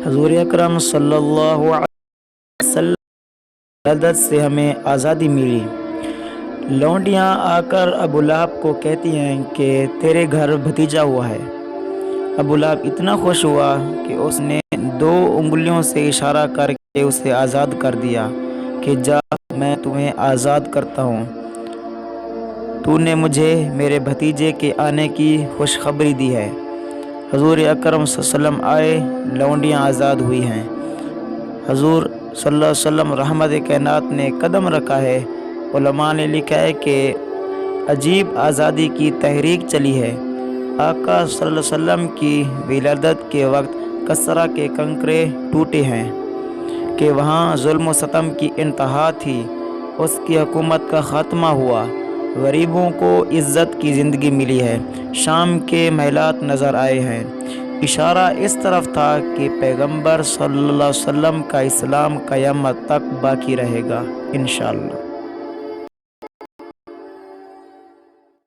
حضور اکرم صلی اللہ علیہ وسلم کی ولادت سے ہمیں آزادی ملی۔ لونڈیاں آ کر ابو لہب کو کہتی ہیں کہ تیرے گھر بھتیجا ہوا ہے۔ ابو لہب اتنا خوش ہوا کہ اس نے 2 انگلیوں سے اشارہ کر کے اسے آزاد کر دیا کہ جا، میں تمہیں آزاد کرتا ہوں، تو نے مجھے میرے بھتیجے کے آنے کی خوشخبری دی ہے۔ حضور اکرم صلی اللہ علیہ وسلم آئے، لونڈیاں آزاد ہوئی ہیں۔ حضور صلی اللہ علیہ وسلم رحمت کائنات نے قدم رکھا ہے۔ علماء نے لکھا ہے کہ عجیب آزادی کی تحریک چلی ہے۔ آقا صلی اللہ علیہ وسلم کی ولادت کے وقت کسرا کے کنکرے ٹوٹے ہیں کہ وہاں ظلم و ستم کی انتہا تھی، اس کی حکومت کا خاتمہ ہوا، غریبوں کو عزت کی زندگی ملی ہے، شام کے محلات نظر آئے ہیں۔ اشارہ اس طرف تھا کہ پیغمبر صلی اللہ علیہ وسلم کا اسلام قیامت تک باقی رہے گا انشاءاللہ۔